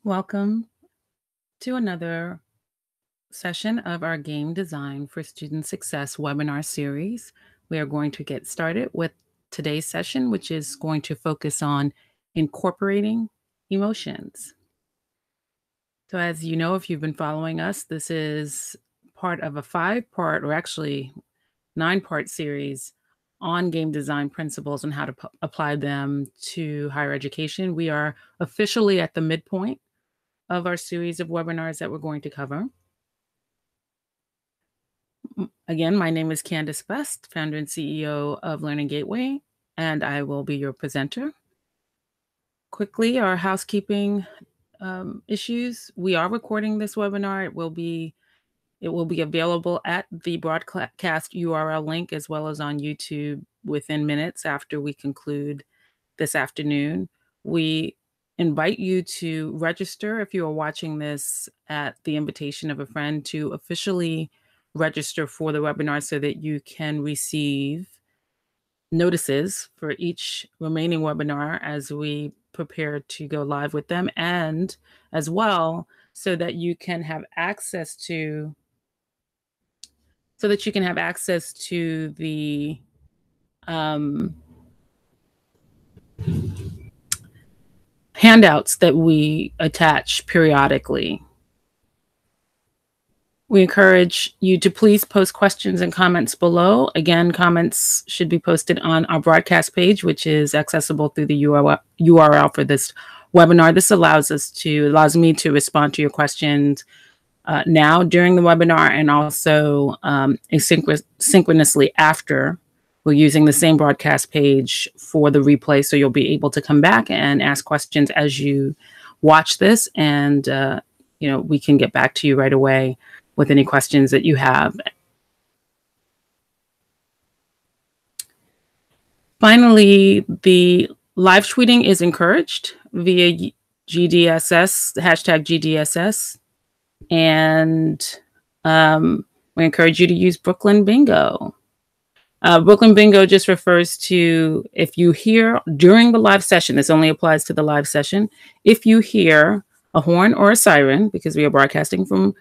Welcome to another session of our Game Design for Student Success webinar series. We are going to get started with today's session, which is going to focus on incorporating emotions. So as you know, if you've been following us, this is part of a 5-part, or actually 9-part series on game design principles and how to apply them to higher education. We are officially at the midpoint of our series of webinars that we're going to cover. Again, my name is Candace Best, founder and CEO of Learning Gateway, and I will be your presenter. Quickly, our housekeeping issues. We are recording this webinar. It will be available at the broadcast URL link as well as on YouTube within minutes after we conclude this afternoon. We invite you to register if you are watching this at the invitation of a friend to officially register for the webinar so that you can receive notices for each remaining webinar as we prepare to go live with them, and as well so that you can have access to the handouts that we attach periodically. We encourage you to please post questions and comments below. Again, comments should be posted on our broadcast page, which is accessible through the URL for this webinar. This allows me to respond to your questions now during the webinar, and also asynchronously after. We're using the same broadcast page for the replay, so you'll be able to come back and ask questions as you watch this, and we can get back to you right away with any questions that you have. Finally, the live tweeting is encouraged via GDSS, hashtag GDSS, and we encourage you to use Brooklyn Bingo. Brooklyn Bingo just refers to if you hear during the live session, this only applies to the live session, if you hear a horn or a siren, because we are broadcasting from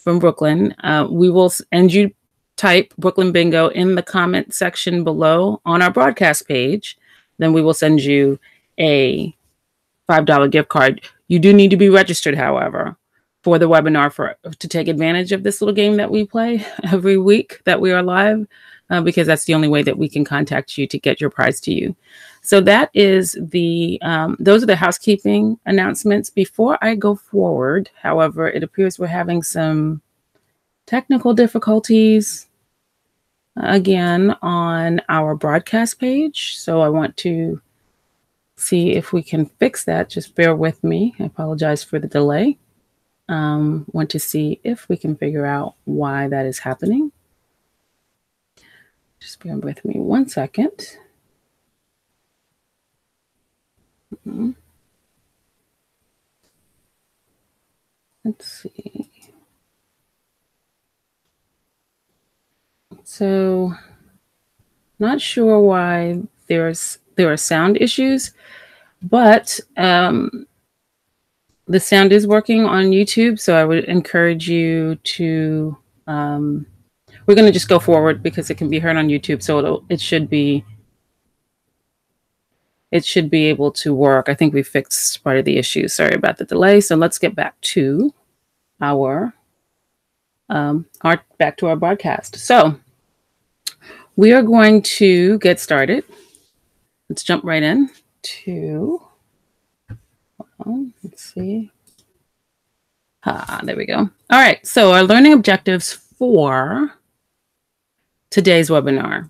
Brooklyn, we will, and you type Brooklyn Bingo in the comment section below on our broadcast page, then we will send you a $5 gift card. You do need to be registered, however, for the webinar to take advantage of this little game that we play every week that we are live, because that's the only way that we can contact you to get your prize to you. So that is those are the housekeeping announcements. Before I go forward, however, it appears we're having some technical difficulties again on our broadcast page. So I want to see if we can fix that. Just bear with me. I apologize for the delay. Want to see if we can figure out why that is happening. Just bear with me 1 second. Let's see. So, not sure why there are sound issues, but the sound is working on YouTube. So I would encourage you to. We're going to just go forward because it can be heard on YouTube, so it should be able to work. I think we fixed part of the issue. Sorry about the delay. So let's get back to our broadcast. So we are going to get started. Let's jump right in to. Let's see. There we go. All right. So our learning objectives for today's webinar.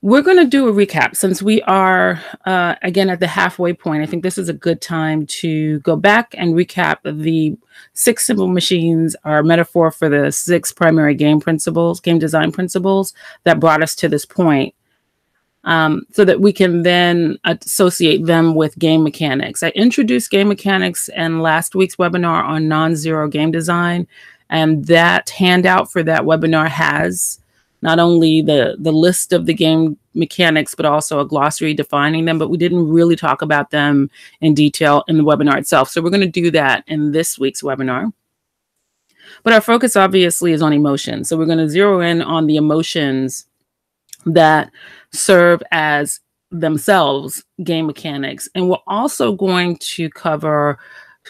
We're going to do a recap since we are, again, at the halfway point. I think this is a good time to go back and recap the 6 simple machines, our metaphor for the 6 primary game design principles that brought us to this point, so that we can then associate them with game mechanics. I introduced game mechanics in last week's webinar on non-zero game design, and that handout for that webinar has not only the list of the game mechanics, but also a glossary defining them, but we didn't really talk about them in detail in the webinar itself. So we're going to do that in this week's webinar. But our focus obviously is on emotions. So we're going to zero in on the emotions that serve as themselves game mechanics. And we're also going to cover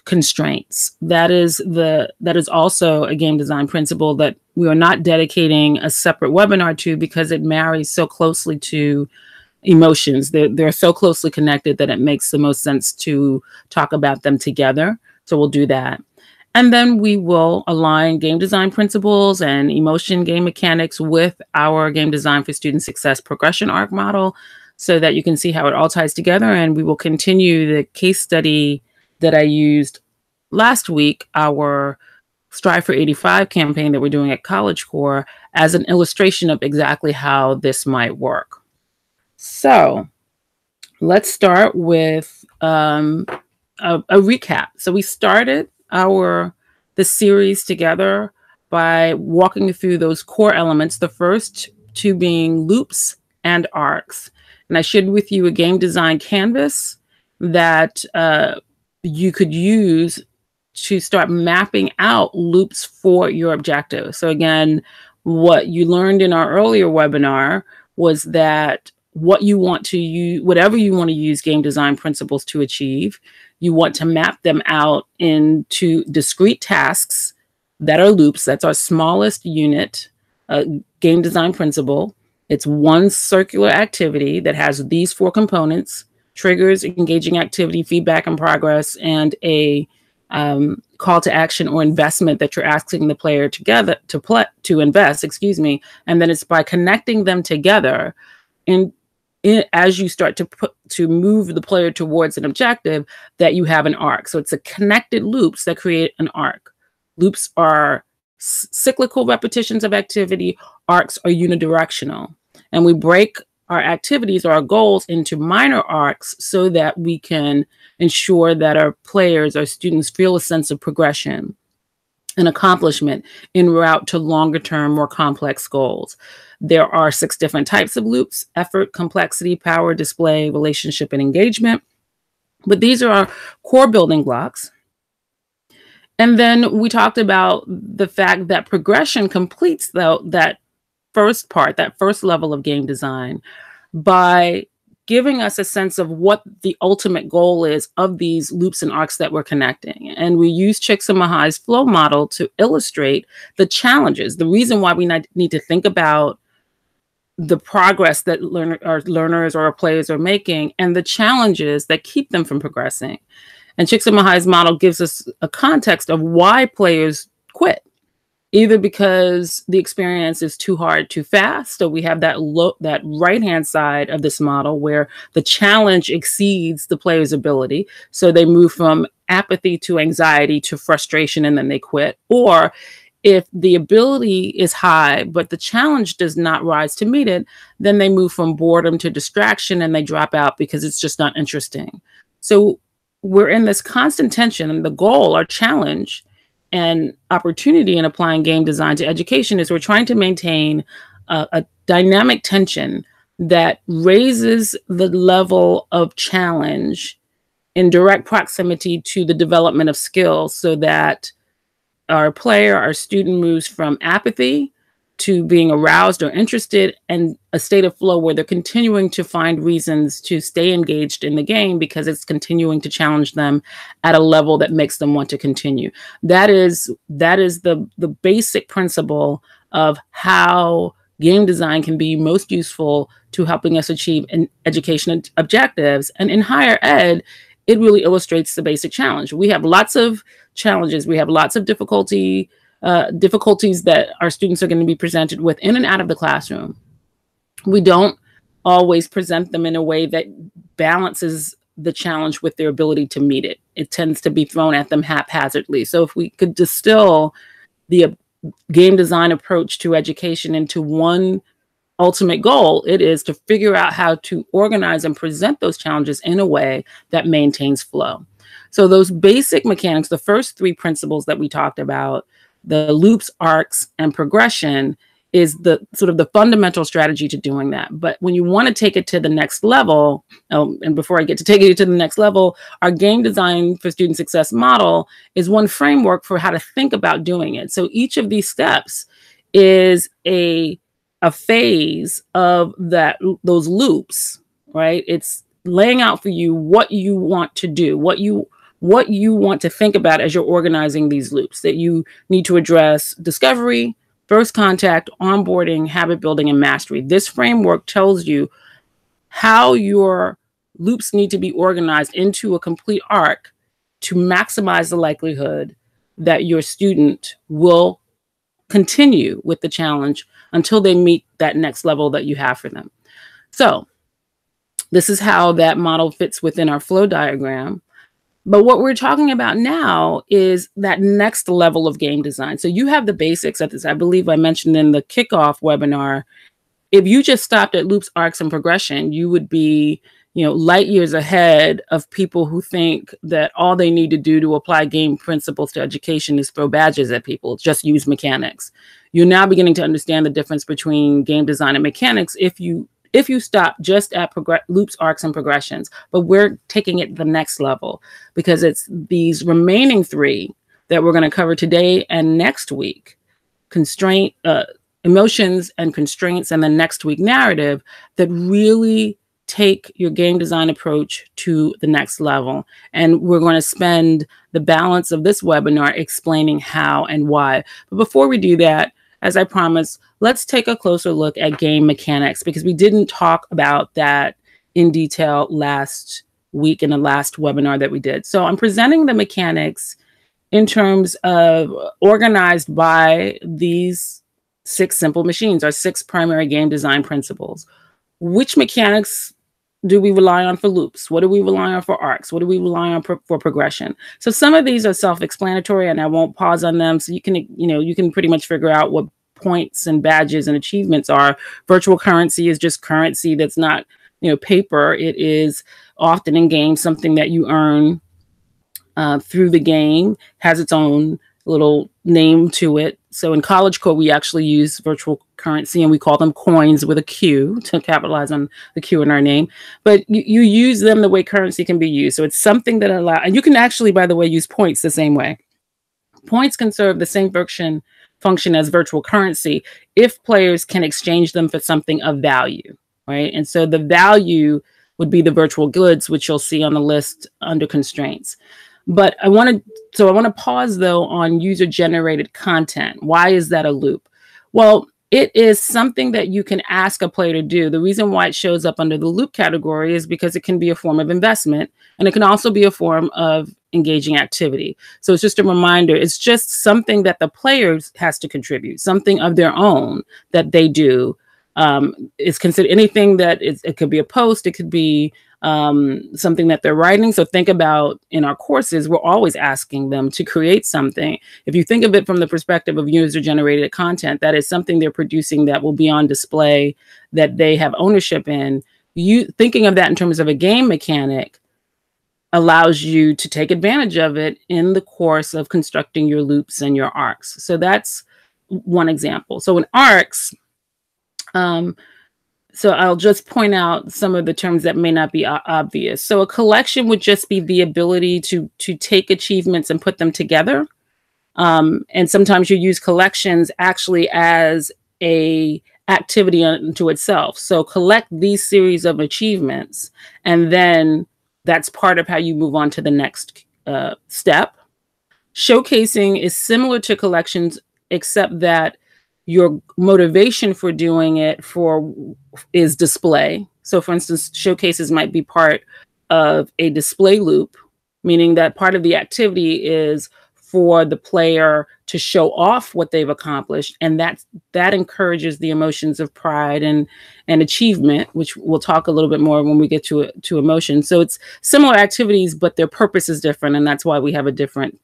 constraints. That is also a game design principle that we are not dedicating a separate webinar to because it marries so closely to emotions. They're so closely connected that it makes the most sense to talk about them together. So we'll do that. And then we will align game design principles and emotion game mechanics with our game design for student success progression arc model so that you can see how it all ties together. And we will continue the case study that I used last week, our Strive for 85 campaign that we're doing at College Core, as an illustration of exactly how this might work. So let's start with a recap. So we started the series together by walking through those core elements, the first two being loops and arcs. And I shared with you a game design canvas that you could use to start mapping out loops for your objective. So again, what you learned in our earlier webinar was that what you want to use, whatever you want to use game design principles to achieve, you want to map them out into discrete tasks that are loops. That's our smallest unit, game design principle. It's one circular activity that has these four components: triggers, engaging activity, feedback and progress, and a call to action or investment that you're asking the player to invest, and then it's by connecting them together as you start to move the player towards an objective that you have an arc. So it's a connected loops that create an arc. Loops are cyclical repetitions of activity. Arcs are unidirectional. And we break our activities or our goals into minor arcs so that we can ensure that our players, our students, feel a sense of progression and accomplishment en route to longer term, more complex goals. There are 6 different types of loops: effort, complexity, power, display, relationship, and engagement. But these are our core building blocks. And then we talked about the fact that progression completes that first part, that first level of game design, by giving us a sense of what the ultimate goal is of these loops and arcs that we're connecting. And we use Csikszentmihalyi's flow model to illustrate the challenges, the reason why we need to think about the progress that our learners or our players are making and the challenges that keep them from progressing. And Csikszentmihalyi's model gives us a context of why players quit, either because the experience is too hard, too fast. So we have that right-hand side of this model where the challenge exceeds the player's ability. So they move from apathy to anxiety to frustration, and then they quit. Or if the ability is high, but the challenge does not rise to meet it, then they move from boredom to distraction and they drop out because it's just not interesting. So we're in this constant tension, and the goal, our challenge, and opportunity in applying game design to education is we're trying to maintain a dynamic tension that raises the level of challenge in direct proximity to the development of skills so that our player, our student, moves from apathy to being aroused or interested, and a state of flow where they're continuing to find reasons to stay engaged in the game because it's continuing to challenge them at a level that makes them want to continue. That is the basic principle of how game design can be most useful to helping us achieve education objectives. And in higher ed, it really illustrates the basic challenge. We have lots of challenges. We have lots of difficulties that our students are going to be presented with in and out of the classroom. We don't always present them in a way that balances the challenge with their ability to meet it. It tends to be thrown at them haphazardly. So if we could distill the game design approach to education into one ultimate goal, it is to figure out how to organize and present those challenges in a way that maintains flow. So those basic mechanics, the first 3 principles that we talked about, the loops, arcs, and progression, is the sort of the fundamental strategy to doing that. But when you want to take it to the next level, and before I get to taking it to the next level, our game design for student success model is one framework for how to think about doing it. So each of these steps is a phase of those loops, right? It's laying out for you what you want to do, what you want to think about as you're organizing these loops, that you need to address discovery, first contact, onboarding, habit building, and mastery. This framework tells you how your loops need to be organized into a complete arc to maximize the likelihood that your student will continue with the challenge until they meet that next level that you have for them. So this is how that model fits within our flow diagram. But what we're talking about now is that next level of game design. So you have the basics at this. I believe I mentioned in the kickoff webinar, if you just stopped at loops, arcs, and progression, you would be, light years ahead of people who think that all they need to do to apply game principles to education is throw badges at people, just use mechanics. You're now beginning to understand the difference between game design and mechanics if you stop just at loops, arcs, and progressions. But we're taking it the next level because it's these remaining three that we're going to cover today and next week: emotions and constraints, and the next week narrative, that really take your game design approach to the next level. And we're going to spend the balance of this webinar explaining how and why. But before we do that, as I promised, let's take a closer look at game mechanics, because we didn't talk about that in detail last week in the last webinar that we did. So I'm presenting the mechanics in terms of organized by these 6 simple machines, our 6 primary game design principles. Which mechanics do we rely on for loops? What do we rely on for arcs? What do we rely on for progression? So some of these are self-explanatory, and I won't pause on them. So you can pretty much figure out what points and badges and achievements are. Virtual currency is just currency that's not, paper. It is often in games something that you earn through the game, has its own little name to it. So in College Code, we actually use virtual currency, and we call them coins with a Q to capitalize on the Q in our name. But you use them the way currency can be used. So it's something that allows, and you can actually, by the way, use points the same way. Points can serve the same function as virtual currency if players can exchange them for something of value, right? And so the value would be the virtual goods, which you'll see on the list under constraints. But I want to pause though on user-generated content. Why is that a loop? Well, it is something that you can ask a player to do. The reason why it shows up under the loop category is because it can be a form of investment, and it can also be a form of engaging activity. So it's just a reminder. It's just something that the players has to contribute, something of their own that they do. It's considered anything that it could be a post, it could be something that they're writing. So think about in our courses, we're always asking them to create something. If you think of it from the perspective of user-generated content, that is something they're producing that will be on display, that they have ownership in. You thinking of that in terms of a game mechanic allows you to take advantage of it in the course of constructing your loops and your arcs. So that's one example. So in arcs, so I'll just point out some of the terms that may not be obvious. So a collection would just be the ability to take achievements and put them together. And sometimes you use collections actually as a activity unto itself. So collect these series of achievements, and then that's part of how you move on to the next step. Showcasing is similar to collections, except that your motivation for doing it is display. So for instance, showcases might be part of a display loop, meaning that part of the activity is for the player to show off what they've accomplished. And that encourages the emotions of pride and achievement, which we'll talk a little bit more when we get to emotion. So it's similar activities, but their purpose is different. And that's why we have a different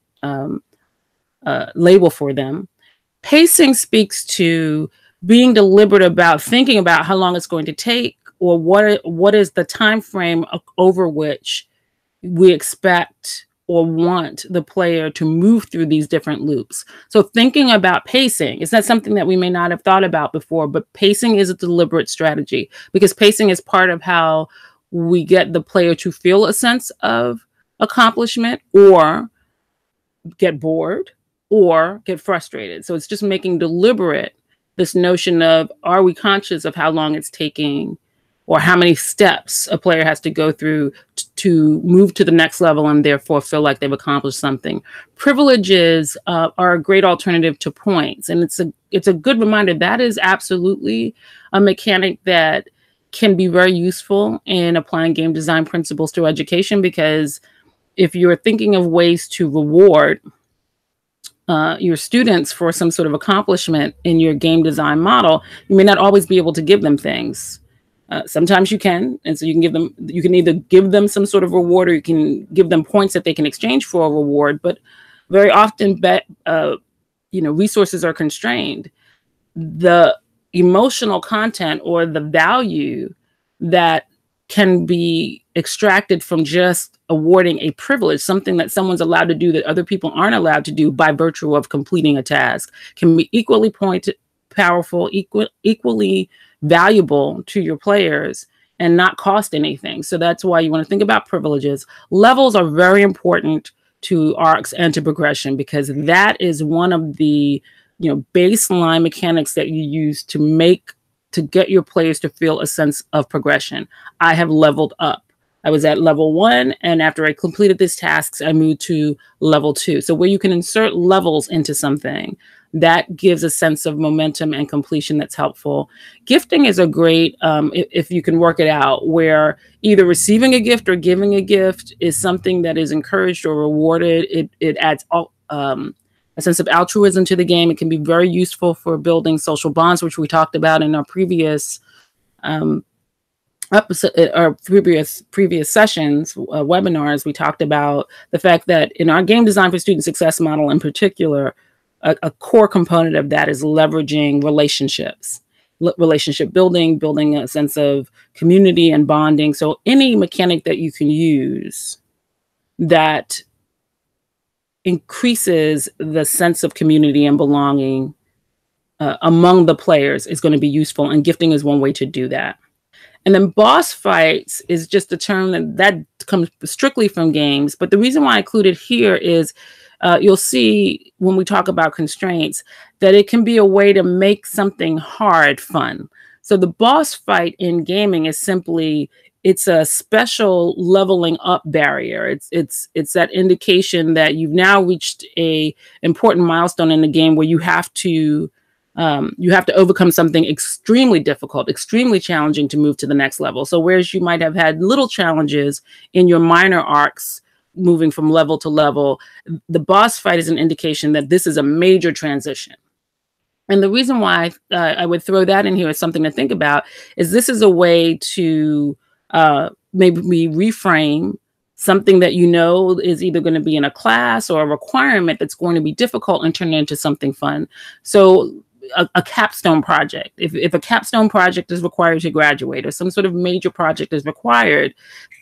label for them. Pacing speaks to being deliberate about thinking about how long it's going to take, or what is the time frame over which we expect or want the player to move through these different loops. So thinking about pacing is not something that we may not have thought about before, but pacing is a deliberate strategy, because pacing is part of how we get the player to feel a sense of accomplishment, or get bored, or get frustrated. So it's just making deliberate this notion of, are we conscious of how long it's taking, or how many steps a player has to go through to move to the next level and therefore feel like they've accomplished something. Privileges are a great alternative to points. And it's a good reminder that is absolutely a mechanic that can be very useful in applying game design principles to education, because if you're thinking of ways to reward your students for some sort of accomplishment in your game design model, you may not always be able to give them things. Sometimes you can, and so you can either give them some sort of reward, or you can give them points that they can exchange for a reward. But very often, resources are constrained. The emotional content or the value that can be extracted from just awarding a privilege, something that someone's allowed to do that other people aren't allowed to do by virtue of completing a task, can be equally powerful, equally valuable to your players, and not cost anything. So that's why you want to think about privileges. Levels are very important to arcs and to progression, because that is one of the baseline mechanics that you use to get your players to feel a sense of progression. I have leveled up. I was at level 1, and after I completed these tasks, I moved to level 2. So where you can insert levels into something, that gives a sense of momentum and completion that's helpful. Gifting is a great, if you can work it out, where either receiving a gift or giving a gift is something that is encouraged or rewarded. It adds a sense of altruism to the game. It can be very useful for building social bonds, which we talked about in our previous episode, or previous sessions, webinars. We talked about the fact that in our game design for student success model in particular, a core component of that is leveraging relationships, relationship building a sense of community and bonding. So any mechanic that you can use that increases the sense of community and belonging among the players is going to be useful, and gifting is one way to do that. And then boss fights is just a term that comes strictly from games. But the reason why I include it here is you'll see when we talk about constraints that it can be a way to make something hard fun. So the boss fight in gaming is simply, it's a special leveling up barrier. It's that indication that you've now reached a important milestone in the game where you have to overcome something extremely difficult, extremely challenging to move to the next level. So whereas you might have had little challenges in your minor arcs moving from level to level, the boss fight is an indication that this is a major transition. And the reason why I would throw that in here as something to think about is this is a way to maybe reframe something that is either going to be in a class or a requirement that's going to be difficult and turn it into something fun. So a capstone project, if a capstone project is required to graduate, or some sort of major project is required,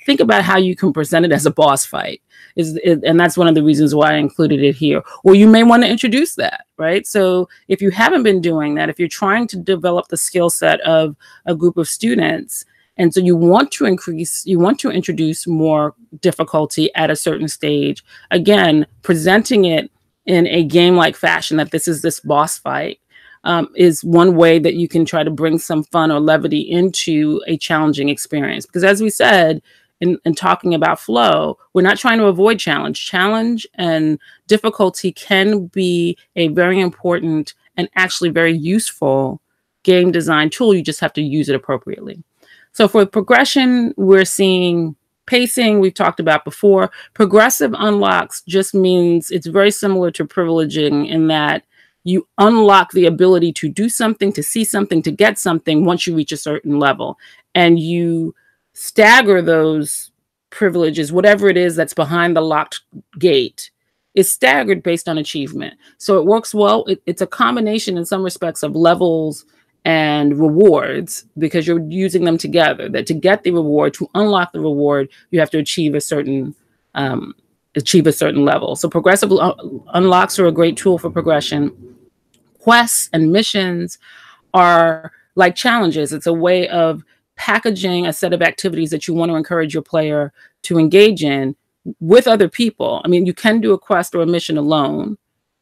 think about how you can present it as a boss fight. And that's one of the reasons why I included it here. Or you may want to introduce that, right? So if you haven't been doing that, if you're trying to develop the skill set of a group of students, and so you want to introduce more difficulty at a certain stage, again, presenting it in a game-like fashion, that this is this boss fight, is one way that you can try to bring some fun or levity into a challenging experience. Because as we said, in talking about flow, we're not trying to avoid challenge. Challenge and difficulty can be a very important and actually very useful game design tool. You just have to use it appropriately. So for progression, we're seeing pacing, we've talked about before. Progressive unlocks just means it's very similar to privileging in that you unlock the ability to do something, to see something, to get something once you reach a certain level. And you stagger those privileges, whatever it is that's behind the locked gate, is staggered based on achievement. So it works well. It's a combination in some respects of levels and rewards, because you're using them together. That to get the reward, to unlock the reward, you have to achieve a certain achieve a certain level. So progressive unlocks are a great tool for progression. Quests and missions are like challenges. It's a way of packaging a set of activities that you want to encourage your player to engage in with other people. I mean, you can do a quest or a mission alone,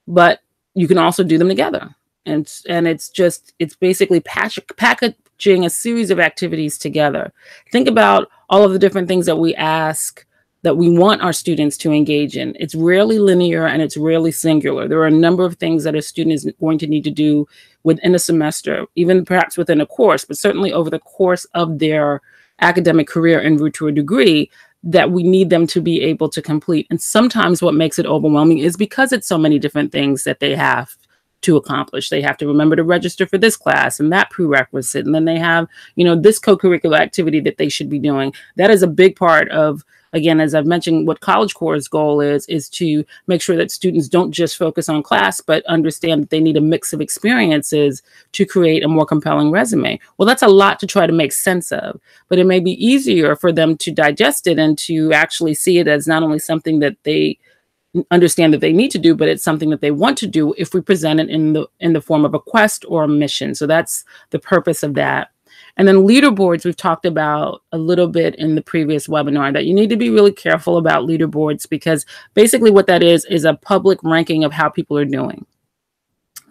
but you can also do them together. And it's basically packaging a series of activities together. Think about all of the different things that we ask that we want our students to engage in. It's rarely linear and it's rarely singular. There are a number of things that a student is going to need to do within a semester, even perhaps within a course, but certainly over the course of their academic career en route to a degree, that we need them to be able to complete. And sometimes what makes it overwhelming is because it's so many different things that they have to accomplish. They have to remember to register for this class and that prerequisite. And then they have, this co-curricular activity that they should be doing. That is a big part of, again, as I've mentioned, what College Core's goal is to make sure that students don't just focus on class, but understand that they need a mix of experiences to create a more compelling resume. Well, that's a lot to try to make sense of, but it may be easier for them to digest it and to actually see it as not only something that they understand that they need to do, but it's something that they want to do if we present it in the form of a quest or a mission. So that's the purpose of that. And then leaderboards, we've talked about a little bit in the previous webinar, that you need to be really careful about leaderboards, because basically what that is a public ranking of how people are doing.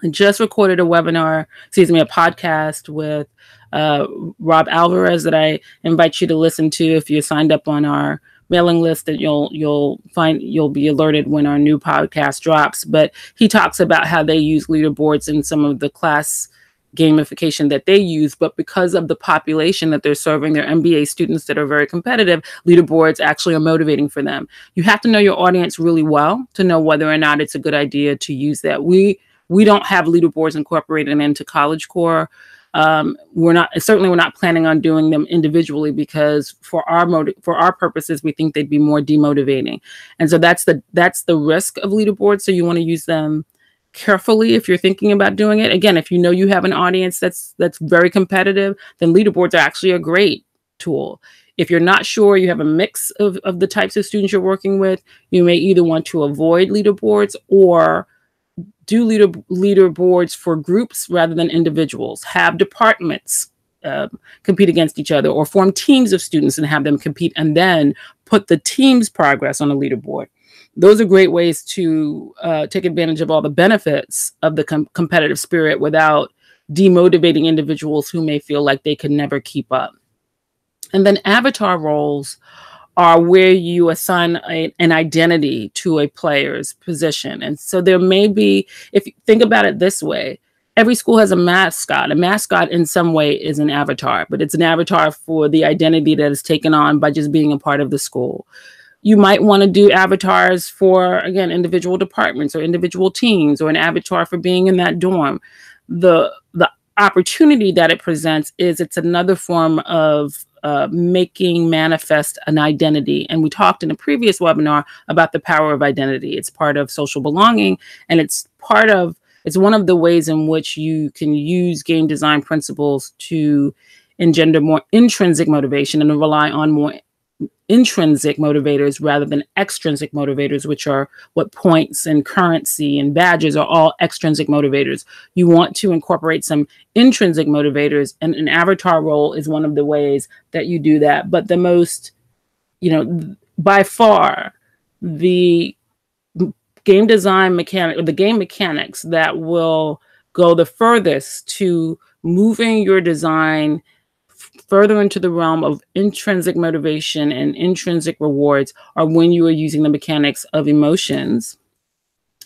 I just recorded a podcast with Rob Alvarez that I invite you to listen to if you're signed up on our mailing list, that you'll be alerted when our new podcast drops. But he talks about how they use leaderboards in some of the class gamification that they use, but because of the population that they're serving, their MBA students that are very competitive, leaderboards actually are motivating for them. You have to know your audience really well to know whether or not it's a good idea to use that. We don't have leaderboards incorporated into College Core. We're not planning on doing them individually, because for our purposes, we think they'd be more demotivating. And so that's the risk of leaderboards. So you want to use them carefully if you're thinking about doing it. Again, if you know you have an audience that's very competitive, then leaderboards are actually a great tool. If you're not sure, you have a mix of the types of students you're working with, you may either want to avoid leaderboards or do leaderboards for groups rather than individuals. Have departments compete against each other, or form teams of students and have them compete, and then put the team's progress on a leaderboard. Those are great ways to take advantage of all the benefits of the competitive spirit without demotivating individuals who may feel like they can never keep up. And then avatar roles are where you assign an identity to a player's position. And so there may be, if you think about it this way, every school has a mascot. A mascot in some way is an avatar, but it's an avatar for the identity that is taken on by just being a part of the school. You might want to do avatars for, again, individual departments or individual teams, or an avatar for being in that dorm. The opportunity that it presents is it's another form of making manifest an identity. And we talked in a previous webinar about the power of identity. It's part of social belonging, and it's one of the ways in which you can use game design principles to engender more intrinsic motivation and to rely on more intrinsic motivators rather than extrinsic motivators, which are what points and currency and badges are, all extrinsic motivators. You want to incorporate some intrinsic motivators, and an avatar role is one of the ways that you do that. But the most, by far, the game design mechanic, or the game mechanics that will go the furthest to moving your design further into the realm of intrinsic motivation and intrinsic rewards are when you are using the mechanics of emotions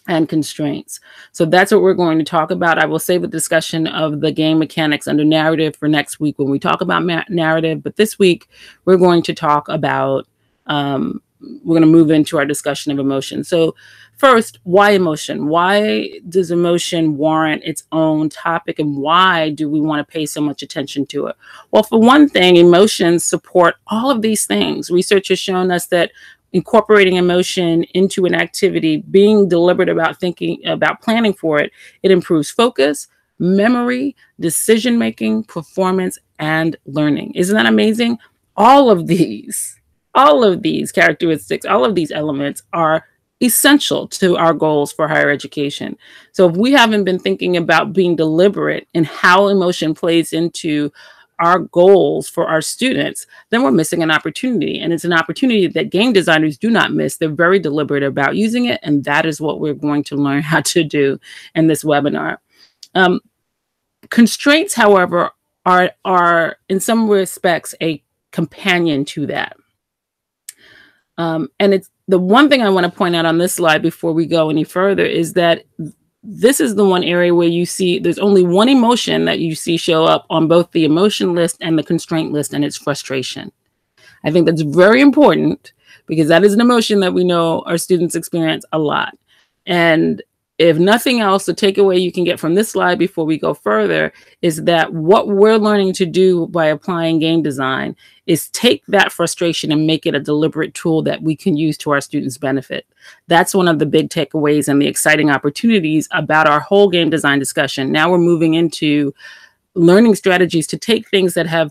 and constraints. So that's what we're going to talk about. I will save the discussion of the game mechanics under narrative for next week when we talk about narrative. But this week, we're going to talk about, we're going to move into our discussion of emotion. So first, why emotion? Why does emotion warrant its own topic, and why do we want to pay so much attention to it? Well, for one thing, emotions support all of these things. Research has shown us that incorporating emotion into an activity, being deliberate about thinking, about planning for it, it improves focus, memory, decision-making, performance, and learning. Isn't that amazing? All of these All of these characteristics, all of these elements are essential to our goals for higher education. So if we haven't been thinking about being deliberate in how emotion plays into our goals for our students, then we're missing an opportunity. And it's an opportunity that game designers do not miss. They're very deliberate about using it. And that is what we're going to learn how to do in this webinar. Constraints, however, are in some respects a companion to that. And it's the one thing I want to point out on this slide before we go any further is that this is the one area where you see there's only one emotion that you see show up on both the emotion list and the constraint list, and it's frustration. I think that's very important because that is an emotion that we know our students experience a lot. And if nothing else, the takeaway you can get from this slide before we go further is that what we're learning to do by applying game design is take that frustration and make it a deliberate tool that we can use to our students' benefit. That's one of the big takeaways and the exciting opportunities about our whole game design discussion. Now we're moving into learning strategies to take things that have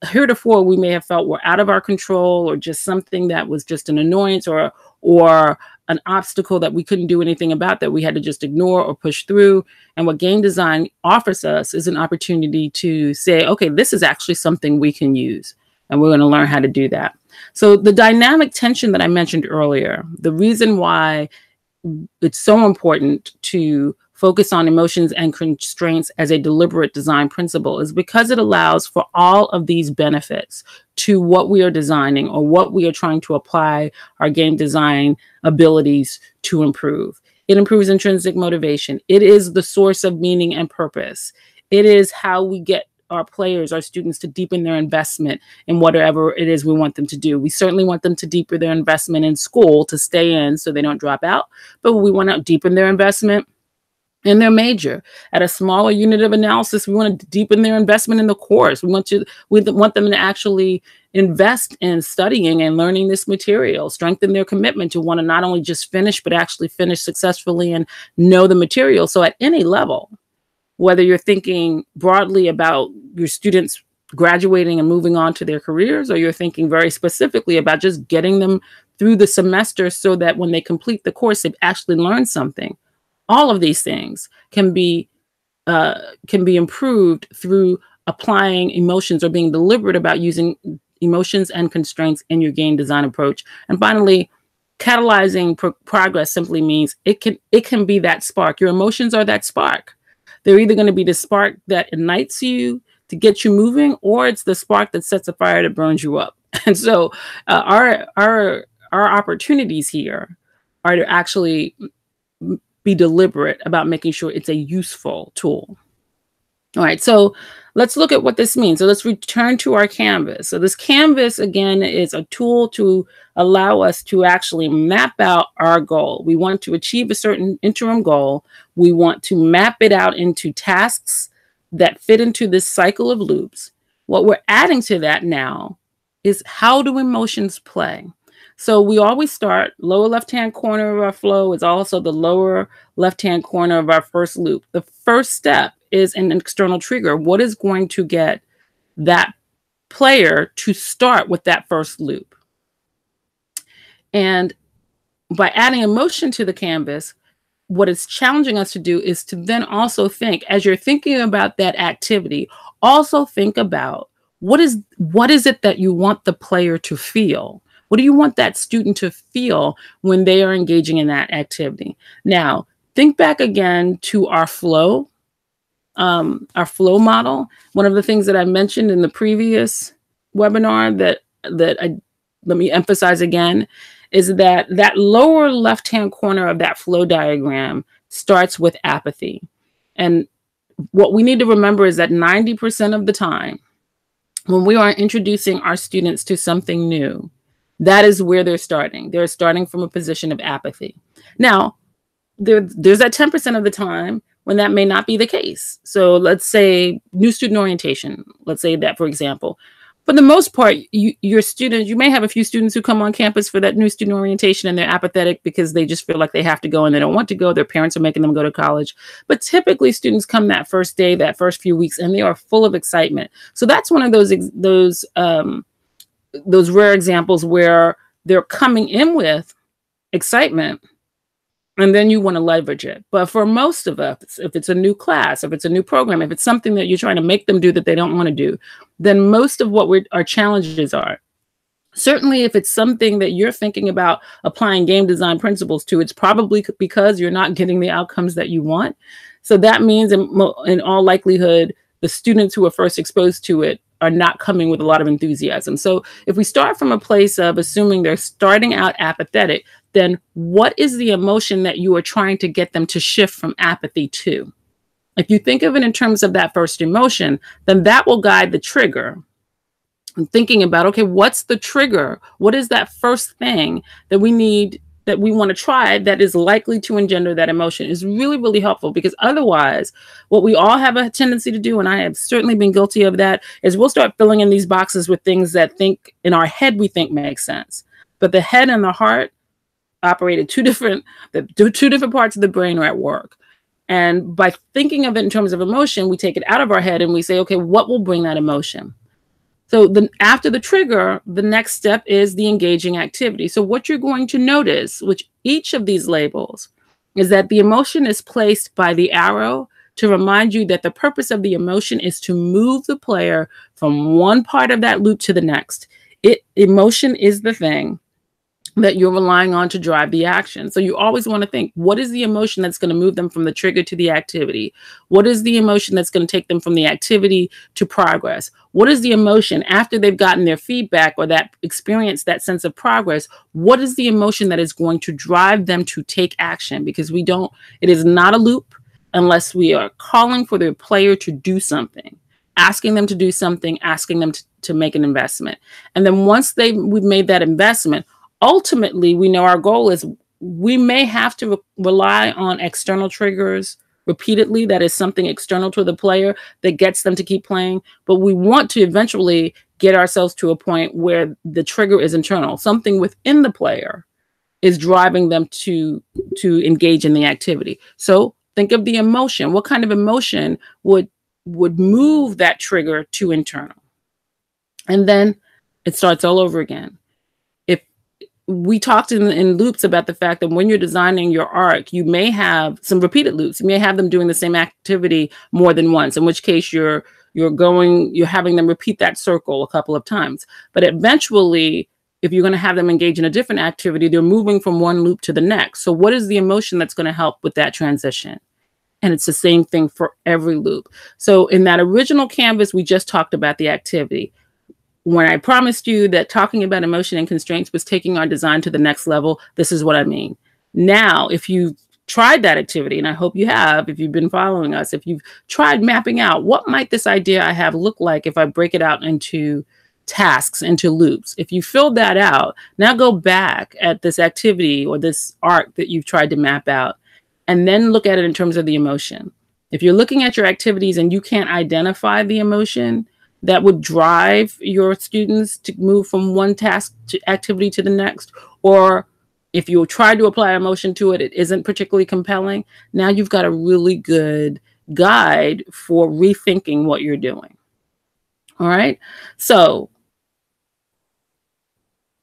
heretofore we may have felt were out of our control or just something that was just an annoyance or an obstacle that we couldn't do anything about, that we had to just ignore or push through. And what game design offers us is an opportunity to say, okay, this is actually something we can use. And we're going to learn how to do that. So the dynamic tension that I mentioned earlier, the reason why it's so important to focus on emotions and constraints as a deliberate design principle is because it allows for all of these benefits to what we are designing or what we are trying to apply our game design abilities to improve. It improves intrinsic motivation. It is the source of meaning and purpose. It is how we get our players, our students, to deepen their investment in whatever it is we want them to do. We certainly want them to deepen their investment in school to stay in so they don't drop out, but we want to deepen their investment in their major. At a smaller unit of analysis, we want to deepen their investment in the course. We want them to actually invest in studying and learning this material, strengthen their commitment to want to not only just finish, but actually finish successfully and know the material. So at any level, whether you're thinking broadly about your students graduating and moving on to their careers, or you're thinking very specifically about just getting them through the semester so that when they complete the course, they've actually learned something. All of these things can be improved through applying emotions or being deliberate about using emotions and constraints in your game design approach. And finally, catalyzing progress simply means it can be that spark. Your emotions are that spark. They're either going to be the spark that ignites you to get you moving, or it's the spark that sets a fire that burns you up. And so our opportunities here are to actually be deliberate about making sure it's a useful tool. All right, so let's look at what this means. So let's return to our canvas. So this canvas, again, is a tool to allow us to actually map out our goal. We want to achieve a certain interim goal. We want to map it out into tasks that fit into this cycle of loops. What we're adding to that now is how do emotions play? So we always start lower left-hand corner of our flow is also the lower left-hand corner of our first loop. The first step is an external trigger. What is going to get that player to start with that first loop? And by adding emotion to the canvas, what it's challenging us to do is to then also think, as you're thinking about that activity, also think about what is it that you want the player to feel? What do you want that student to feel when they are engaging in that activity? Now, think back again to our flow model. One of the things that I mentioned in the previous webinar let me emphasize again, is that lower left-hand corner of that flow diagram starts with apathy. And what we need to remember is that 90% of the time, when we are introducing our students to something new, that is where they're starting. They're starting from a position of apathy. Now, there's that 10% of the time when that may not be the case. So let's say new student orientation. Let's say that, for example. For the most part, your students, you may have a few students who come on campus for that new student orientation and they're apathetic because they just feel like they have to go and they don't want to go. Their parents are making them go to college. But typically students come that first day, that first few weeks, and they are full of excitement. So that's one of those those rare examples where they're coming in with excitement, and then you want to leverage it. But for most of us, if it's a new class, if it's a new program, if it's something that you're trying to make them do that they don't want to do, then most of what our challenges are. Certainly, if it's something that you're thinking about applying game design principles to, it's probably because you're not getting the outcomes that you want. So that means, in all likelihood, the students who are first exposed to it are not coming with a lot of enthusiasm. So if we start from a place of assuming they're starting out apathetic, then what is the emotion that you are trying to get them to shift from apathy to? If you think of it in terms of that first emotion, then that will guide the trigger. And thinking about, okay, what's the trigger? What is that first thing that we need, that we want to try, that is likely to engender that emotion, is really, really helpful. Because otherwise, what we all have a tendency to do, and I have certainly been guilty of that, is we'll start filling in these boxes with things that in our head we think make sense. But the head and the heart operated two different parts of the brain are at work. And by thinking of it in terms of emotion, we take it out of our head and we say, okay, what will bring that emotion? So after the trigger, the next step is the engaging activity. So what you're going to notice, which each of these labels, is that the emotion is placed by the arrow to remind you that the purpose of the emotion is to move the player from one part of that loop to the next. Emotion is the thing that you're relying on to drive the action. So you always want to think, what is the emotion that's going to move them from the trigger to the activity? What is the emotion that's going to take them from the activity to progress? What is the emotion after they've gotten their feedback or that experience, that sense of progress? What is the emotion that is going to drive them to take action? Because it is not a loop unless we are calling for the player to do something, asking them to do something, asking them to make an investment. And then once we've made that investment, ultimately, we know our goal is we may have to rely on external triggers repeatedly. That is something external to the player that gets them to keep playing. But we want to eventually get ourselves to a point where the trigger is internal. Something within the player is driving them to engage in the activity. So think of the emotion. What kind of emotion would move that trigger to internal? And then it starts all over again. We talked in loops about the fact that when you're designing your arc, you may have some repeated loops. You may have them doing the same activity more than once, in which case you're having them repeat that circle a couple of times. But eventually, if you're going to have them engage in a different activity, they're moving from one loop to the next. So what is the emotion that's going to help with that transition? And it's the same thing for every loop. So in that original canvas, we just talked about the activity. When I promised you that talking about emotion and constraints was taking our design to the next level, this is what I mean. Now, if you've tried that activity, and I hope you have, if you've been following us, if you've tried mapping out what might this idea I have look like if I break it out into tasks, into loops. If you filled that out, now go back at this activity or this arc that you've tried to map out, and then look at it in terms of the emotion. If you're looking at your activities and you can't identify the emotion that would drive your students to move from one task to activity to the next, or if you try to apply emotion to it, it isn't particularly compelling, now you've got a really good guide for rethinking what you're doing. All right. So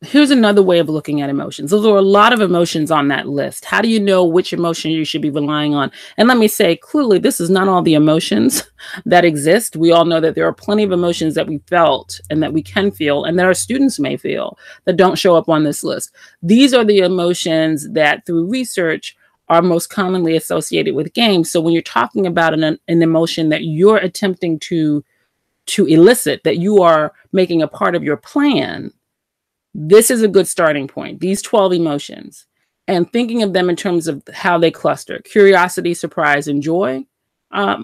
here's another way of looking at emotions. Those are a lot of emotions on that list. How do you know which emotion you should be relying on? And let me say clearly, this is not all the emotions that exist. We all know that there are plenty of emotions that we felt and that we can feel and that our students may feel that don't show up on this list. These are the emotions that through research are most commonly associated with games. So when you're talking about an emotion that you're attempting to elicit, that you are making a part of your plan, this is a good starting point, these 12 emotions, and thinking of them in terms of how they cluster. Curiosity, surprise, and joy,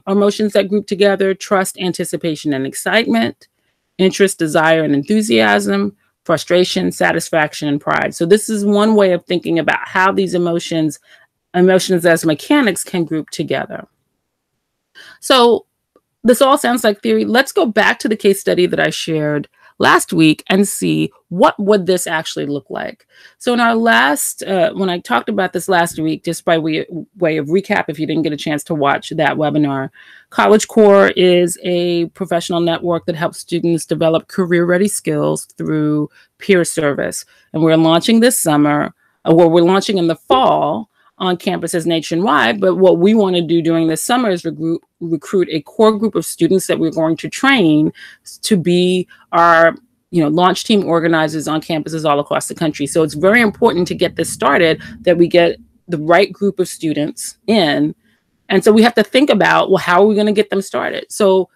emotions that group together, trust, anticipation, and excitement, interest, desire, and enthusiasm, frustration, satisfaction, and pride. So this is one way of thinking about how these emotions as mechanics can group together. So this all sounds like theory. Let's go back to the case study that I shared last week and see what would this actually look like. So in our last, when I talked about this last week, just by way of recap, if you didn't get a chance to watch that webinar, College Core is a professional network that helps students develop career-ready skills through peer service. And we're launching this summer, we're launching in the fall on campuses nationwide. But what we want to do during this summer is recruit a core group of students that we're going to train to be our launch team organizers on campuses all across the country. So it's very important to get this started, that we get the right group of students in. And so we have to think about, well, how are we going to get them started? So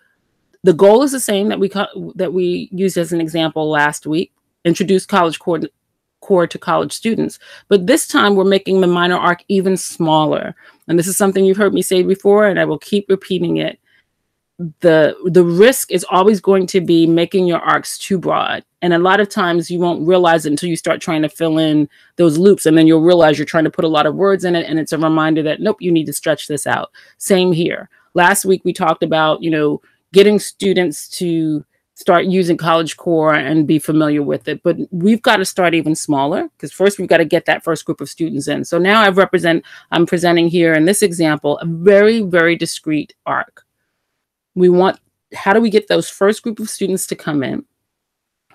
the goal is the same that we used as an example last week: introduce College Core to college students. But this time we're making the minor arc even smaller. And this is something you've heard me say before, and I will keep repeating it. The risk is always going to be making your arcs too broad. And a lot of times you won't realize it until you start trying to fill in those loops. And then you'll realize you're trying to put a lot of words in it. And it's a reminder that, nope, you need to stretch this out. Same here. Last week we talked about, getting students to start using College Core and be familiar with it. But we've got to start even smaller, because first we've got to get that first group of students in. So now I'm presenting here in this example a very, very discrete arc. How do we get those first group of students to come in?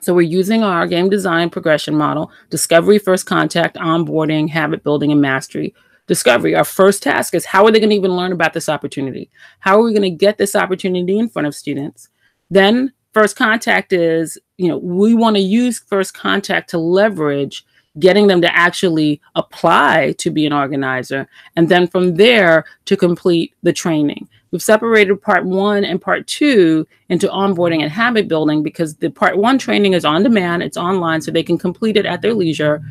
So we're using our game design progression model: discovery, first contact, onboarding, habit building, and mastery. Discovery, our first task is, how are they going to even learn about this opportunity? How are we going to get this opportunity in front of students? Then first contact is, we want to use first contact to leverage getting them to actually apply to be an organizer. And then from there to complete the training. We've separated part 1 and part 2 into onboarding and habit building, because the part 1 training is on demand, it's online, so they can complete it at their leisure.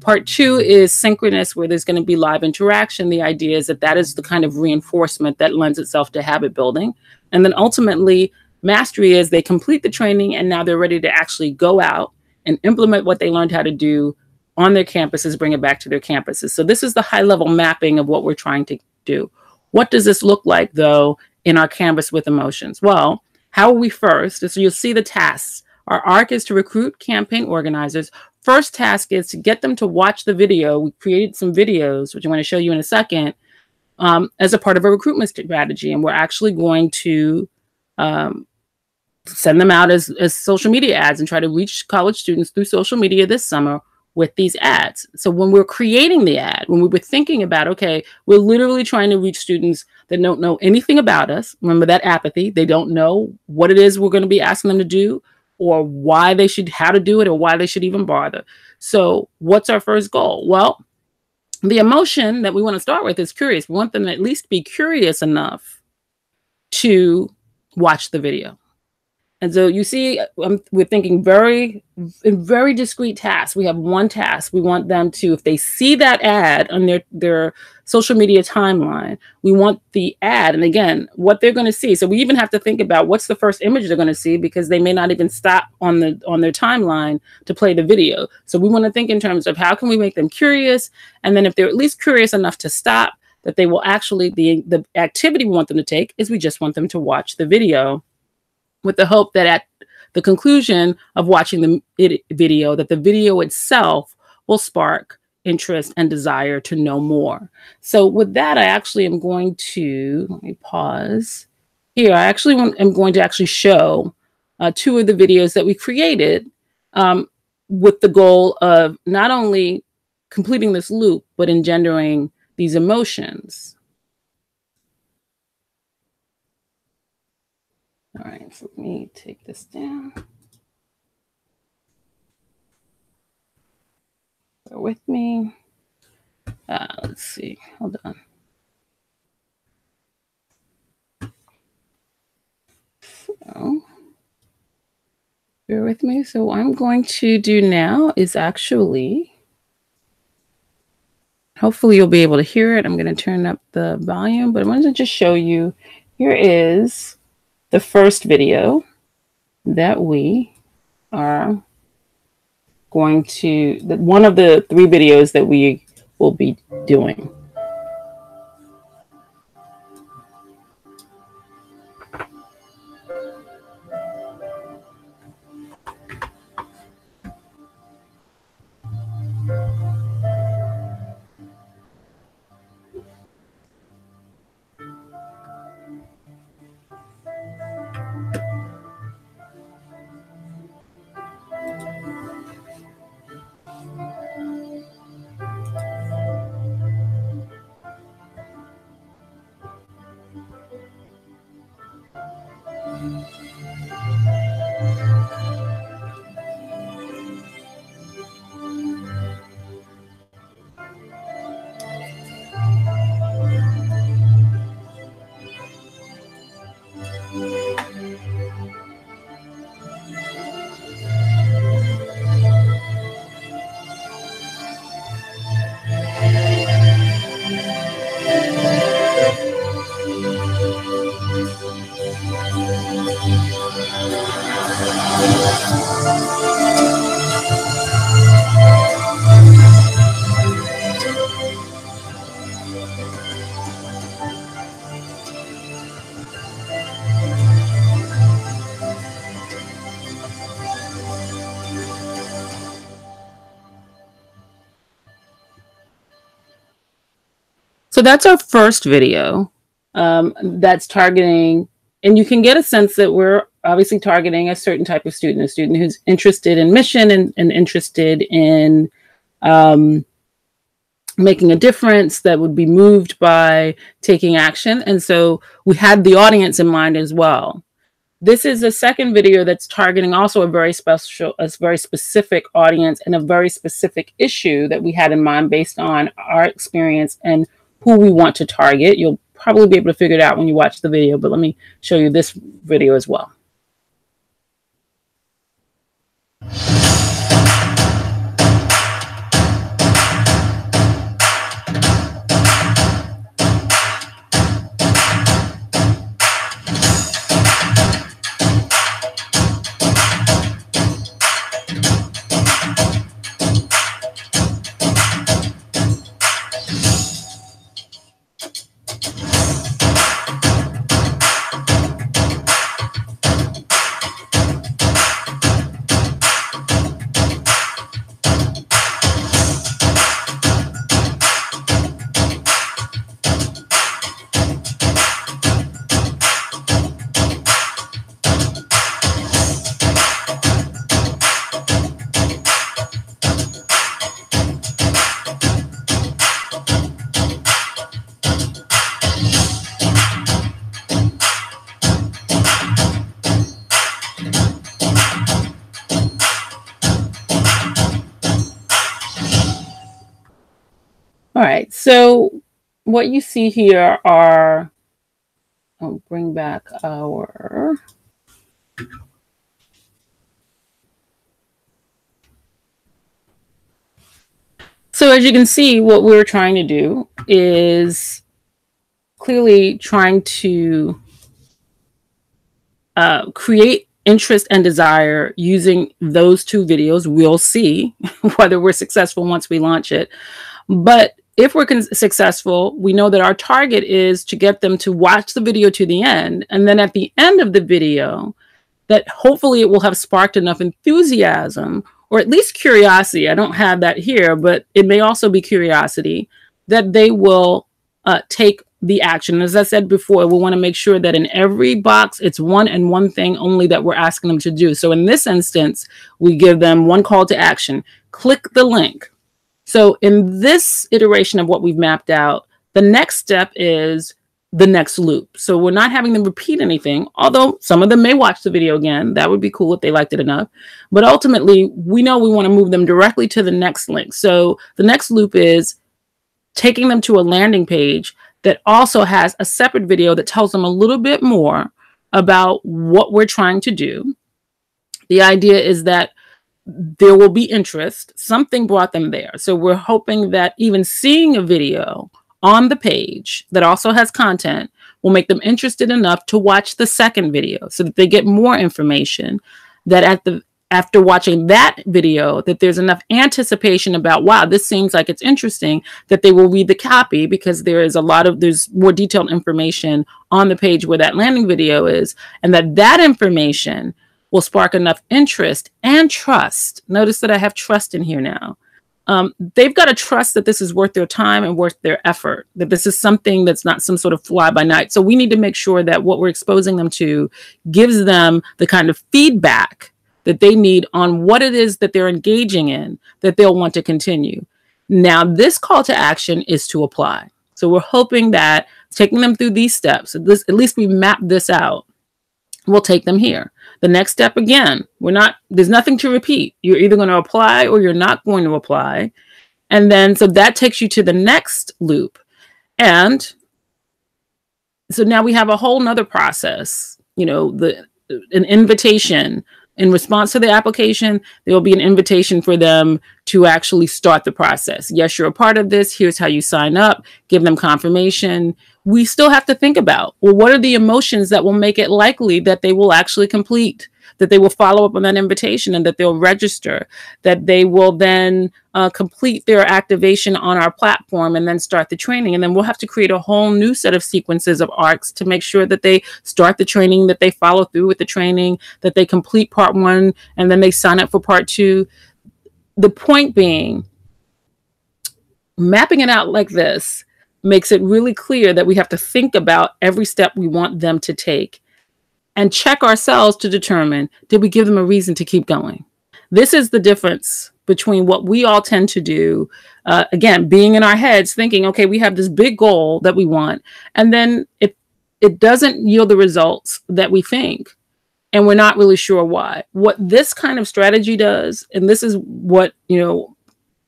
Part 2 is synchronous, where there's going to be live interaction. The idea is that is the kind of reinforcement that lends itself to habit building. And then ultimately, mastery is they complete the training and now they're ready to actually go out and implement what they learned how to do on their campuses, bring it back to their campuses. So this is the high level mapping of what we're trying to do. What does this look like, though, in our Canvas with Emotions? Well, how are we first? So you'll see the tasks. Our arc is to recruit campaign organizers. First task is to get them to watch the video. We created some videos, which I want to show you in a second, as a part of a recruitment strategy. And we're actually going to send them out as social media ads and try to reach college students through social media this summer with these ads. So when we're creating the ad, when we were thinking about, okay, we're literally trying to reach students that don't know anything about us. Remember that apathy. They don't know what it is we're going to be asking them to do, or how to do it, or why they should even bother. So what's our first goal? Well, the emotion that we want to start with is curious. We want them to at least be curious enough to watch the video. And so you see, we're thinking in very discrete tasks. We have one task. We want them to, if they see that ad on their social media timeline, we want the ad, and again, what they're going to see. So we even have to think about what's the first image they're going to see, because they may not even stop on their timeline to play the video. So we want to think in terms of how can we make them curious, and then if they're at least curious enough to stop, that they will actually, the activity we want them to take is we just want them to watch the video, with the hope that at the conclusion of watching the video, that the video itself will spark interest and desire to know more. So with that, I actually am going to, let me pause here. I actually am going to actually show 2 of the videos that we created with the goal of not only completing this loop, but engendering these emotions. All right, so let me take this down. Bear with me. Let's see, hold on. So, bear with me. So what I'm going to do now is actually, hopefully you'll be able to hear it. I'm going to turn up the volume, but I wanted to just show you, here is the first video that we are going to, one of the 3 videos that we will be doing. So that's our first video that's targeting, and you can get a sense that we're obviously targeting a certain type of student, a student who's interested in mission and interested in making a difference, that would be moved by taking action. And so we had the audience in mind as well. This is a second video that's targeting also a very specific audience and a very specific issue that we had in mind based on our experience and who we want to target. You'll probably be able to figure it out when you watch the video, but let me show you this video as well. All right, so what you see here are, I'll bring back our, so as you can see, what we're trying to do is clearly trying to create interest and desire using those two videos. We'll see whether we're successful once we launch it. But if we're successful, we know that our target is to get them to watch the video to the end. And then at the end of the video, that hopefully it will have sparked enough enthusiasm or at least curiosity. I don't have that here, but it may also be curiosity that they will take the action. As I said before, we want to make sure that in every box, it's one and one thing only that we're asking them to do. So in this instance, we give them one call to action, click the link. So in this iteration of what we've mapped out, the next step is the next loop. So we're not having them repeat anything, although some of them may watch the video again. That would be cool if they liked it enough. But ultimately, we know we want to move them directly to the next link. So the next loop is taking them to a landing page that also has a separate video that tells them a little bit more about what we're trying to do. The idea is that there will be interest. Something brought them there. So we're hoping that even seeing a video on the page that also has content will make them interested enough to watch the second video so that they get more information, that after watching that video, that there's enough anticipation about, wow, this seems like it's interesting, that they will read the copy because there's more detailed information on the page where that landing video is, and that information will spark enough interest and trust. Notice that I have trust in here now. They've got to trust that this is worth their time and worth their effort, that this is something that's not some sort of fly by night. So we need to make sure that what we're exposing them to gives them the kind of feedback that they need on what it is that they're engaging in, that they'll want to continue. Now, this call to action is to apply. So we're hoping that taking them through these steps, at least we mapped this out, we'll take them here. The next step, again, there's nothing to repeat. You're either going to apply or you're not going to apply. And then, so that takes you to the next loop. And so now we have a whole nother process, an invitation. In response to the application, there will be an invitation for them to actually start the process. Yes, you're a part of this. Here's how you sign up. Give them confirmation. We still have to think about, well, what are the emotions that will make it likely that they will actually complete that they will follow up on that invitation and that they'll register, that they will then complete their activation on our platform and then start the training. And then we'll have to create a whole new set of sequences of arcs to make sure that they start the training, that they follow through with the training, that they complete part 1, and then they sign up for part 2. The point being, mapping it out like this makes it really clear that we have to think about every step we want them to take and check ourselves to determine, did we give them a reason to keep going? This is the difference between what we all tend to do, again, being in our heads, thinking, okay, we have this big goal that we want, and then it doesn't yield the results that we think, and we're not really sure why. What this kind of strategy does, and this is what,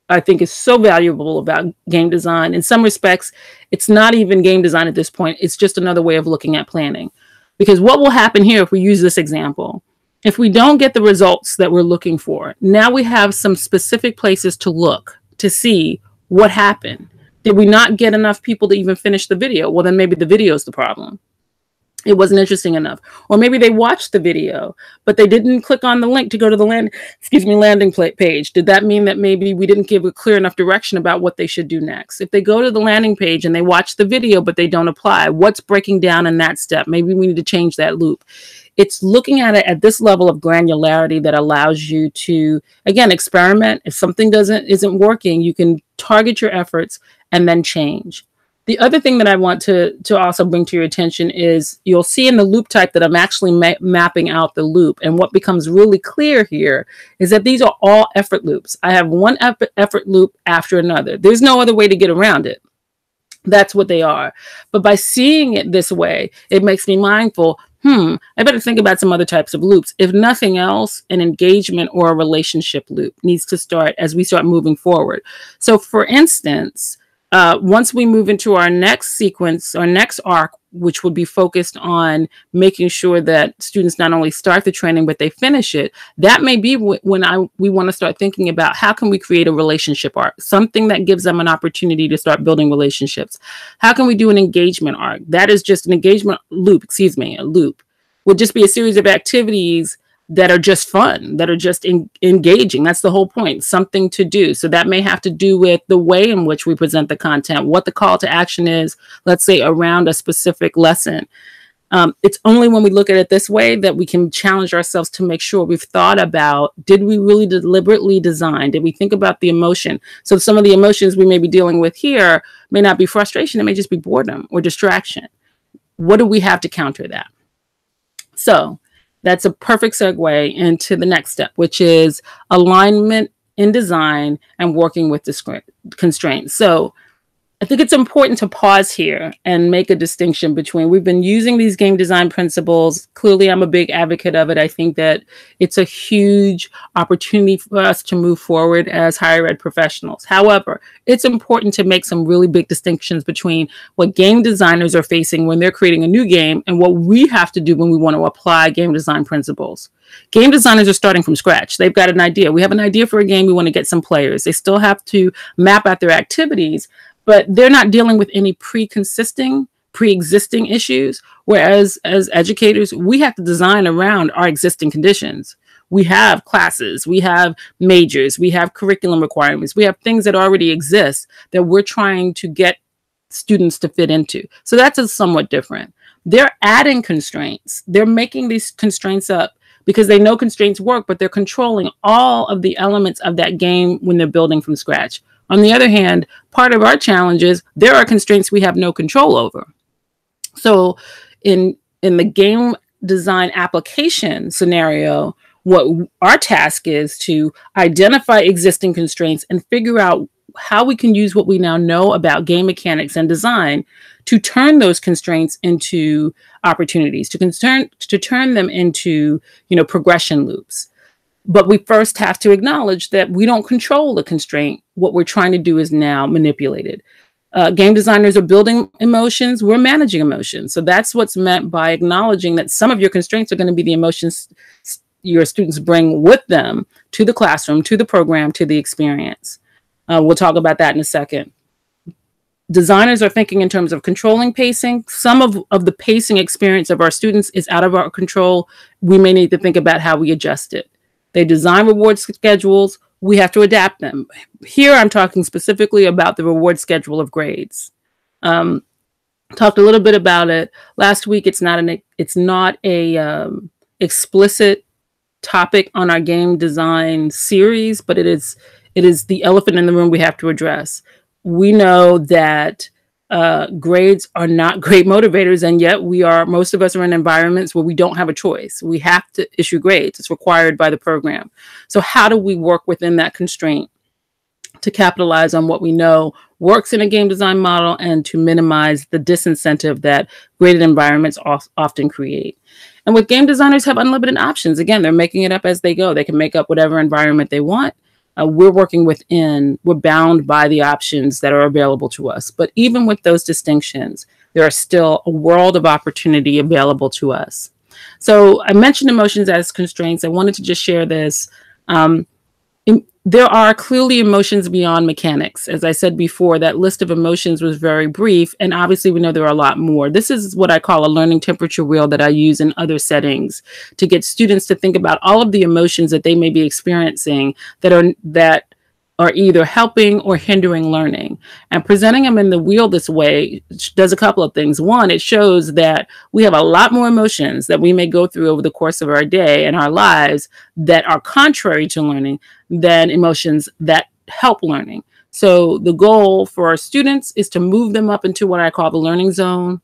I think is so valuable about game design. In some respects, it's not even game design at this point. It's just another way of looking at planning. Because what will happen here if we use this example, if we don't get the results that we're looking for, now we have some specific places to look to see what happened. Did we not get enough people to even finish the video? Well, then maybe the video is the problem. It wasn't interesting enough. Or maybe they watched the video, but they didn't click on the link to go to the landing page. Did that mean that maybe we didn't give a clear enough direction about what they should do next? If they go to the landing page and they watch the video, but they don't apply, what's breaking down in that step? Maybe we need to change that loop. It's looking at it at this level of granularity that allows you to, again, experiment. If something isn't working, you can target your efforts and then change. The other thing that I want to also bring to your attention is you'll see in the loop type that I'm actually mapping out the loop. And what becomes really clear here is that these are all effort loops. I have one effort loop after another. There's no other way to get around it. That's what they are. But by seeing it this way, it makes me mindful, I better think about some other types of loops. If nothing else, an engagement or a relationship loop needs to start as we start moving forward. So for instance, once we move into our next sequence, our next arc, which would be focused on making sure that students not only start the training, but they finish it, that may be when we want to start thinking about how can we create a relationship arc, something that gives them an opportunity to start building relationships. How can we do an engagement arc? That is just an engagement loop, a loop. Would just be a series of activities that are just fun, that are just engaging. That's the whole point, something to do. So that may have to do with the way in which we present the content, what the call to action is, let's say around a specific lesson. It's only when we look at it this way that we can challenge ourselves to make sure we've thought about, did we really deliberately design? Did we think about the emotion? So some of the emotions we may be dealing with here may not be frustration, it may just be boredom or distraction. What do we have to counter that? So that's a perfect segue into the next step, which is alignment in design and working with the constraints. So I think it's important to pause here and make a distinction between, we've been using these game design principles. Clearly, I'm a big advocate of it. I think that it's a huge opportunity for us to move forward as higher ed professionals. However, it's important to make some really big distinctions between what game designers are facing when they're creating a new game and what we have to do when we want to apply game design principles. Game designers are starting from scratch. They've got an idea. We have an idea for a game. We want to get some players. They still have to map out their activities, but they're not dealing with any pre-existing issues. Whereas as educators, we have to design around our existing conditions. We have classes, we have majors, we have curriculum requirements, we have things that already exist that we're trying to get students to fit into. So that's somewhat different. They're adding constraints. They're making these constraints up because they know constraints work, but they're controlling all of the elements of that game when they're building from scratch. On the other hand, part of our challenge is there are constraints we have no control over. So in the game design application scenario, what our task is to identify existing constraints and figure out how we can use what we now know about game mechanics and design to turn those constraints into opportunities, to turn them into, progression loops. But we first have to acknowledge that we don't control the constraint. What we're trying to do is now manipulated. Game designers are building emotions. We're managing emotions. So that's what's meant by acknowledging that some of your constraints are going to be the emotions your students bring with them to the classroom, to the program, to the experience. We'll talk about that in a second. Designers are thinking in terms of controlling pacing. Some of the pacing experience of our students is out of our control, we may need to think about how we adjust it. They design reward schedules. We have to adapt them. Here, I'm talking specifically about the reward schedule of grades. Talked a little bit about it last week. It's not a explicit topic on our game design series, but it is the elephant in the room we have to address. We know that grades are not great motivators, and yet most of us are in environments where we don't have a choice. We have to issue grades. It's required by the program. So how do we work within that constraint to capitalize on what we know works in a game design model and to minimize the disincentive that graded environments often create? And with game designers have unlimited options. Again, they're making it up as they go. They can make up whatever environment they want. We're bound by the options that are available to us. But even with those distinctions, there are still a world of opportunity available to us. So I mentioned emotions as constraints. I wanted to just share this. There are clearly emotions beyond mechanics. As I said before, that list of emotions was very brief, and obviously we know there are a lot more. This is what I call a learning temperature wheel that I use in other settings to get students to think about all of the emotions that they may be experiencing that are either helping or hindering learning. And presenting them in the wheel this way does a couple of things. One, it shows that we have a lot more emotions that we may go through over the course of our day and our lives that are contrary to learning than emotions that help learning. So the goal for our students is to move them up into what I call the learning zone.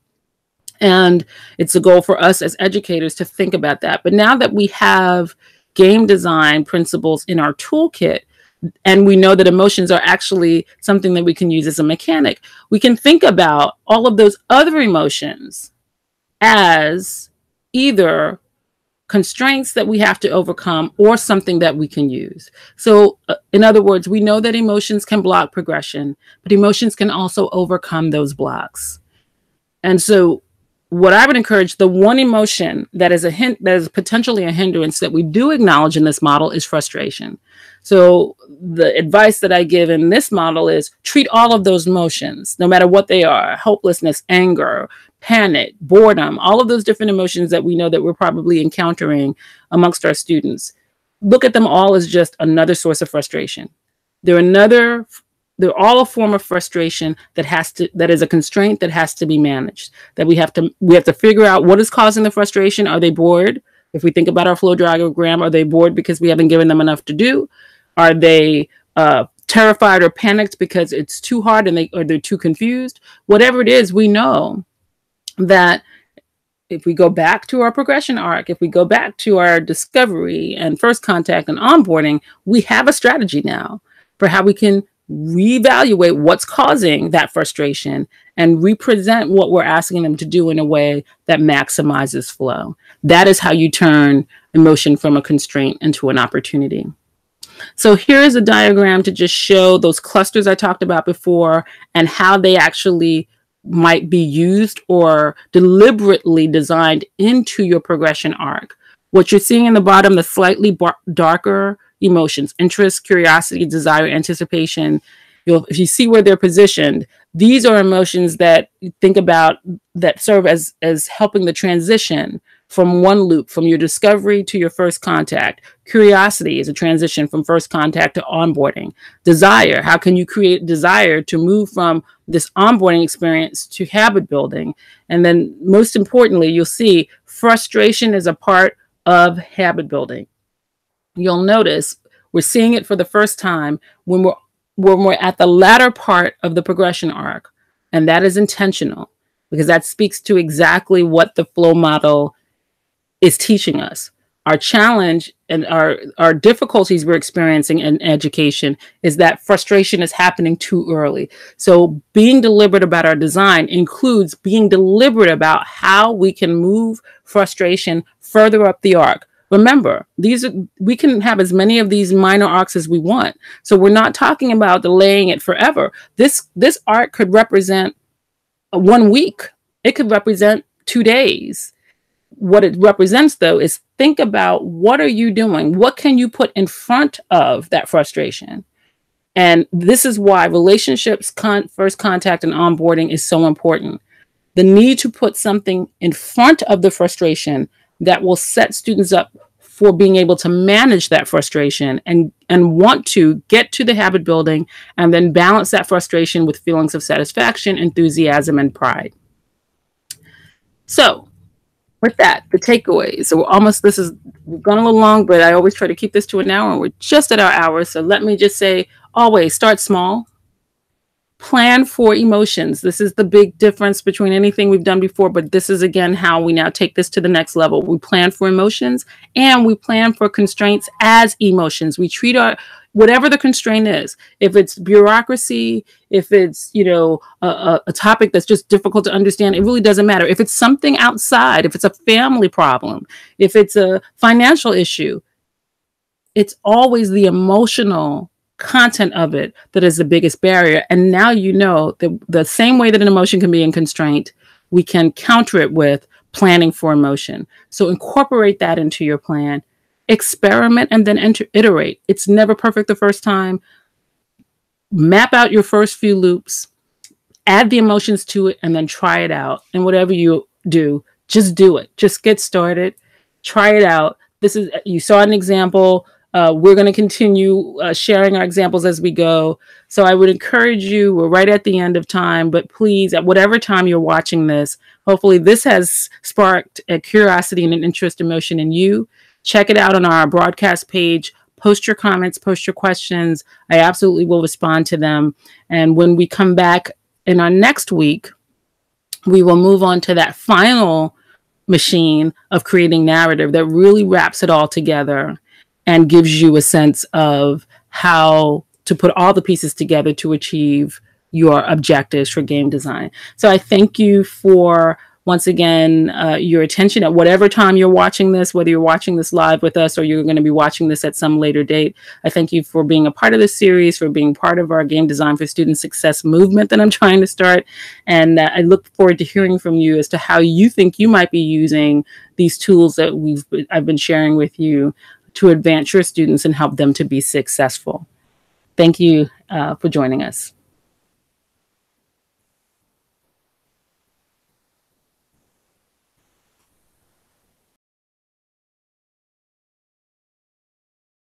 And it's a goal for us as educators to think about that. But now that we have game design principles in our toolkit, and we know that emotions are actually something that we can use as a mechanic, we can think about all of those other emotions as either constraints that we have to overcome or something that we can use. So in other words, we know that emotions can block progression, but emotions can also overcome those blocks. And so what I would encourage, the one emotion that is potentially a hindrance that we do acknowledge in this model is frustration. So the advice that I give in this model is treat all of those emotions, no matter what they are: hopelessness, anger, panic, boredom, all of those different emotions that we know that we're probably encountering amongst our students. Look at them all as just another source of frustration. They're all a form of frustration that is a constraint that has to be managed. That we have to figure out what is causing the frustration. Are they bored? If we think about our flow diagram, are they bored because we haven't given them enough to do? Are they terrified or panicked because it's too hard or they're too confused? Whatever it is, we know that if we go back to our progression arc, if we go back to our discovery and first contact and onboarding, we have a strategy now for how we can reevaluate what's causing that frustration and represent what we're asking them to do in a way that maximizes flow. That is how you turn emotion from a constraint into an opportunity. So here is a diagram to just show those clusters I talked about before and how they actually might be used or deliberately designed into your progression arc. What you're seeing in the bottom, the slightly darker emotions: interest, curiosity, desire, anticipation. If you see where they're positioned, these are emotions that you think about that serve as helping the transition from one loop, from your discovery to your first contact. Curiosity is a transition from first contact to onboarding. Desire, how can you create desire to move from this onboarding experience to habit building? And then most importantly, you'll see frustration is a part of habit building. You'll notice we're seeing it for the first time when we're at the latter part of the progression arc. And that is intentional because that speaks to exactly what the flow model is teaching us. Our challenge and our difficulties we're experiencing in education is that frustration is happening too early. So being deliberate about our design includes being deliberate about how we can move frustration further up the arc. Remember, we can have as many of these minor arcs as we want. So we're not talking about delaying it forever. This arc could represent 1 week. It could represent 2 days. What it represents, though, is think about what are you doing? What can you put in front of that frustration? And this is why relationships, first contact, and onboarding is so important. The need to put something in front of the frustration that will set students up for being able to manage that frustration and want to get to the habit building and then balance that frustration with feelings of satisfaction, enthusiasm, and pride. So with that, the takeaways. So we've gone a little long, but I always try to keep this to an hour, and we're just at our hour. So let me just say, always start small. Plan for emotions. This is the big difference between anything we've done before, but this is, again, how we now take this to the next level. We plan for emotions, and we plan for constraints as emotions. We treat whatever the constraint is. If it's bureaucracy, if it's, a topic that's just difficult to understand, it really doesn't matter. If it's something outside, if it's a family problem, if it's a financial issue, it's always the emotional content of it that is the biggest barrier. And now the same way that an emotion can be in constraint, we can counter it with planning for emotion. So incorporate that into your plan, experiment, and then iterate. It's never perfect the first time. Map out your first few loops, add the emotions to it, and then try it out. And whatever you do, just do it. Just get started. Try it out. You saw an example. We're going to continue sharing our examples as we go. So I would encourage you, we're right at the end of time, but please, at whatever time you're watching this, hopefully this has sparked a curiosity and an interest, emotion in you. Check it out on our broadcast page. Post your comments, post your questions. I absolutely will respond to them. And when we come back in our next week, we will move on to that final machine of creating narrative that really wraps it all together and gives you a sense of how to put all the pieces together to achieve your objectives for game design. So I thank you for, once again, your attention at whatever time you're watching this, whether you're watching this live with us or you're going to be watching this at some later date. I thank you for being a part of this series, for being part of our Game Design for Student Success movement that I'm trying to start. And I look forward to hearing from you as to how you think you might be using these tools that I've been sharing with you to advance your students and help them to be successful. Thank you for joining us.